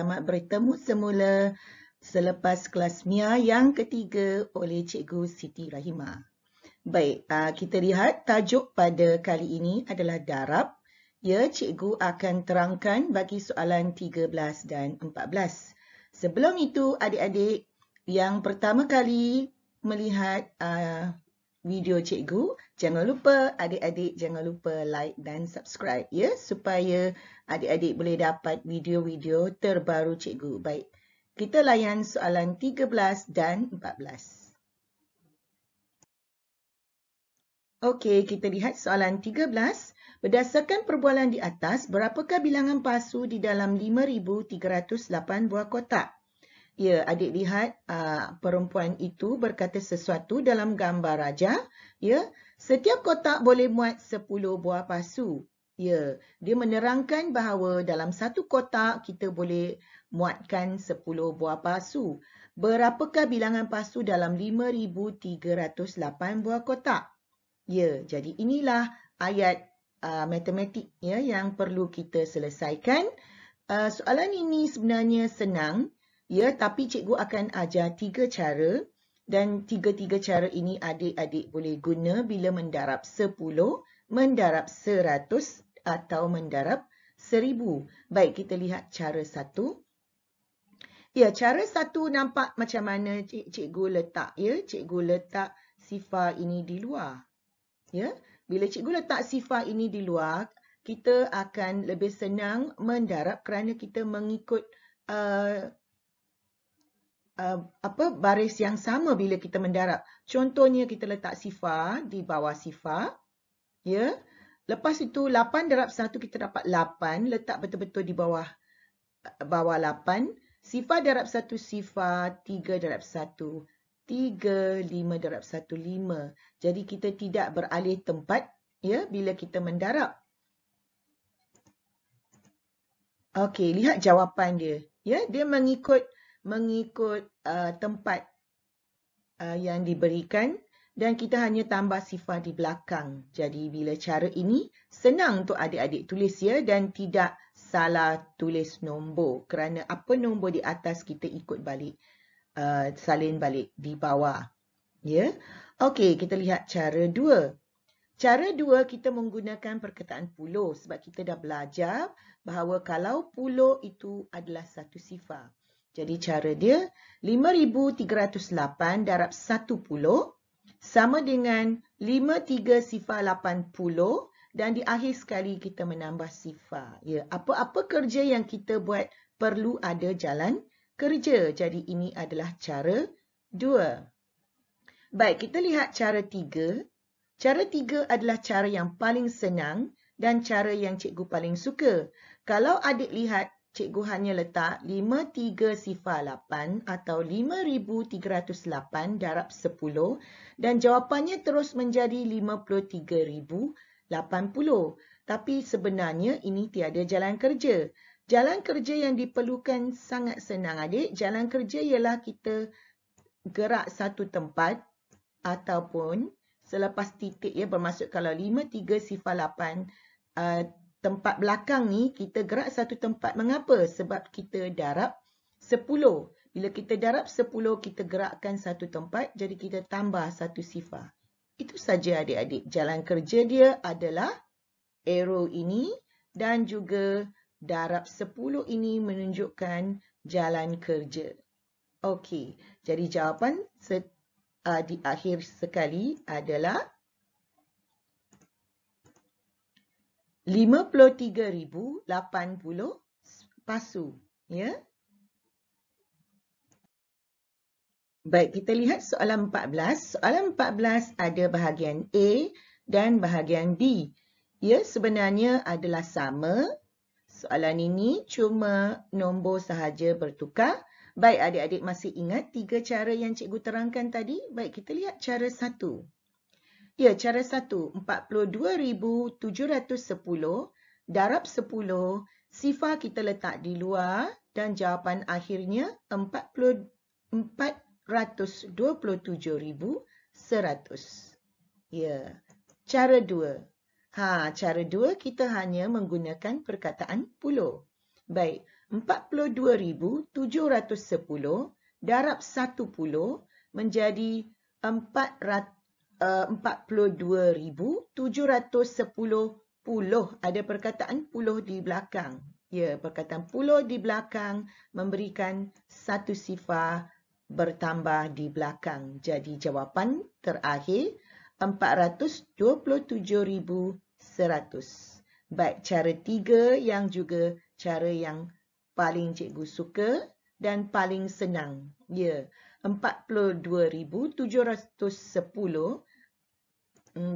selamat bertemu semula selepas kelas MIA yang ketiga oleh Cikgu Siti Rahimah. Baik, kita lihat tajuk pada kali ini adalah darab. Ya, Cikgu akan terangkan bagi soalan 13 dan 14. Sebelum itu, adik-adik yang pertama kali melihat video Cikgu, jangan lupa adik-adik like dan subscribe ya, supaya adik-adik boleh dapat video-video terbaru Cikgu. Baik, kita layan soalan 13 dan 14. Okey, kita lihat soalan 13. Berdasarkan perbualan di atas, berapakah bilangan palsu di dalam 5,308 buah kotak? Ya, adik lihat perempuan itu berkata sesuatu dalam gambar raja. Ya, setiap kotak boleh muat 10 buah palsu. Ya, dia menerangkan bahawa dalam satu kotak kita boleh muatkan 10 buah palsu. Berapakah bilangan palsu dalam 5,308 buah kotak? Ya, jadi inilah ayat matematik ya yang perlu kita selesaikan. Soalan ini sebenarnya senang. Ya, tapi cikgu akan ajar 3 cara dan tiga-tiga cara ini adik-adik boleh guna bila mendarab 10, mendarab 100 atau mendarab 1000. Baik, kita lihat cara 1. Ya, cara 1 nampak macam mana cikgu letak ya. Cikgu letak sifar ini di luar. Ya, bila cikgu letak sifar ini di luar, kita akan lebih senang mendarab kerana kita mengikut baris yang sama bila kita mendarab. Contohnya kita letak sifar di bawah sifar. Ya. Lepas itu 8 darab 1 kita dapat 8, letak betul-betul di bawah 8. Sifar darab 1 sifar, 3 darab 1 3, 5 darab 1 5. Jadi kita tidak beralih tempat ya bila kita mendarab. Okey, lihat jawapan dia. Ya, dia mengikut tempat yang diberikan dan kita hanya tambah sifar di belakang. Jadi bila cara ini senang untuk adik-adik tulis ya dan tidak salah tulis nombor kerana apa nombor di atas kita ikut balik, salin balik di bawah. Ya. Okey, kita lihat cara 2. Cara 2 kita menggunakan perkataan puluh sebab kita dah belajar bahawa kalau puluh itu adalah satu sifar. Jadi cara dia 5,308 darab 10 sama dengan 53 sifar 80 dan di akhir sekali kita menambah sifar. Ya, apa-apa kerja yang kita buat perlu ada jalan kerja. Jadi ini adalah cara 2. Baik, kita lihat cara 3. Cara 3 adalah cara yang paling senang dan cara yang cikgu paling suka. Kalau adik lihat, cikgu hanya letak 53 sifar 8 atau 5,308 darab 10 dan jawapannya terus menjadi 53,080. Tapi sebenarnya ini tiada jalan kerja. Jalan kerja yang diperlukan sangat senang adik. Jalan kerja ialah kita gerak satu tempat ataupun selepas titik ya, bermaksud kalau 53 sifar 8 tempat belakang ni kita gerak satu tempat. Mengapa? Sebab kita darab 10. Bila kita darab 10 kita gerakkan satu tempat, jadi kita tambah satu sifar. Itu saja adik-adik. Jalan kerja dia adalah arrow ini dan juga darab 10 ini menunjukkan jalan kerja. Okey, jadi jawapan di akhir sekali adalah 53,080 palsu. Ya. Baik, kita lihat soalan 14. Soalan 14 ada bahagian A dan bahagian B. Ya, sebenarnya adalah sama. Soalan ini cuma nombor sahaja bertukar. Baik, adik-adik masih ingat 3 cara yang cikgu terangkan tadi? Baik, kita lihat cara 1. Ya, cara 1. 42,710 darab 10. Sifar kita letak di luar dan jawapan akhirnya 427,100. Ya, cara 2. Cara 2 kita hanya menggunakan perkataan puluh. Baik, 42,710 darab 10 menjadi 42,710 puluh. Ada perkataan puluh di belakang. Ya, perkataan puluh di belakang memberikan satu sifar bertambah di belakang. Jadi jawapan terakhir 427,100. Baik, cara 3 yang juga cara yang paling cikgu suka dan paling senang. Ya, 42,710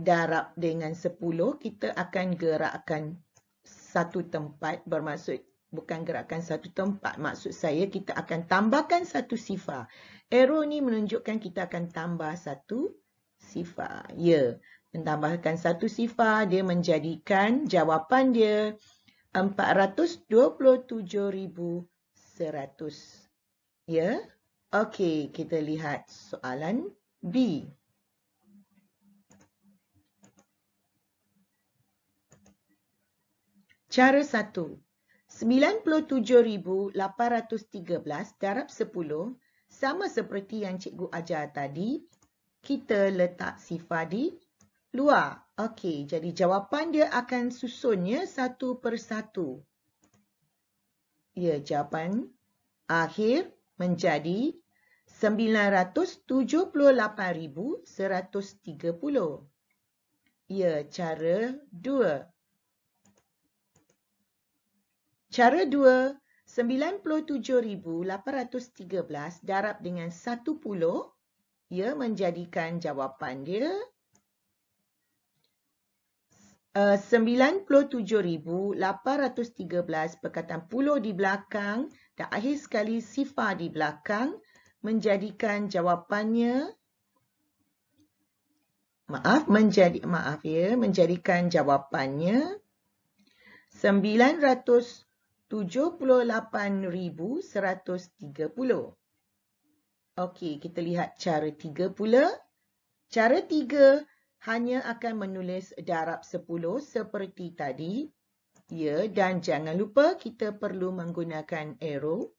darab dengan 10, kita akan gerakkan satu tempat. Bermaksud bukan gerakkan satu tempat. Maksud saya kita akan tambahkan satu sifar. Arrow ni menunjukkan kita akan tambah satu sifar. Ya, menambahkan satu sifar dia menjadikan jawapan dia 427,100. Ya. Okey, kita lihat soalan B. Cara 1. 97,813 darab 10 sama seperti yang cikgu ajar tadi. Kita letak sifar di luar. Okey, jadi jawapan dia akan susunnya satu persatu. Ya, jawapan akhir menjadi 978,130. Ya, cara 2. Cara 2, 97,813 darab dengan 10, ia menjadikan jawapan dia 97,813 perkataan puluh di belakang dan akhir sekali sifar di belakang menjadikan jawapannya menjadikan jawapannya 978,130. Okey, kita lihat cara 3 pula. Cara 3 hanya akan menulis darab 10 seperti tadi. Ya, dan jangan lupa kita perlu menggunakan arrow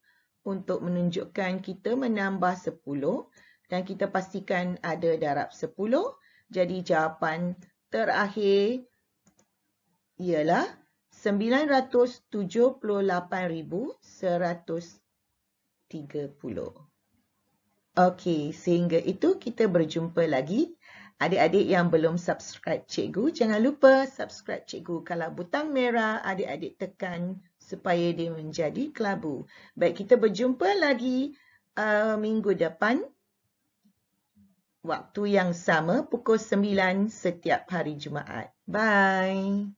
untuk menunjukkan kita menambah 10 dan kita pastikan ada darab 10. Jadi jawapan terakhir ialah 978,130. Okey, sehingga itu kita berjumpa lagi. Adik-adik yang belum subscribe cikgu, jangan lupa subscribe cikgu. Kalau butang merah, adik-adik tekan supaya dia menjadi kelabu. Baik, kita berjumpa lagi minggu depan. Waktu yang sama, pukul 9 setiap hari Jumaat. Bye.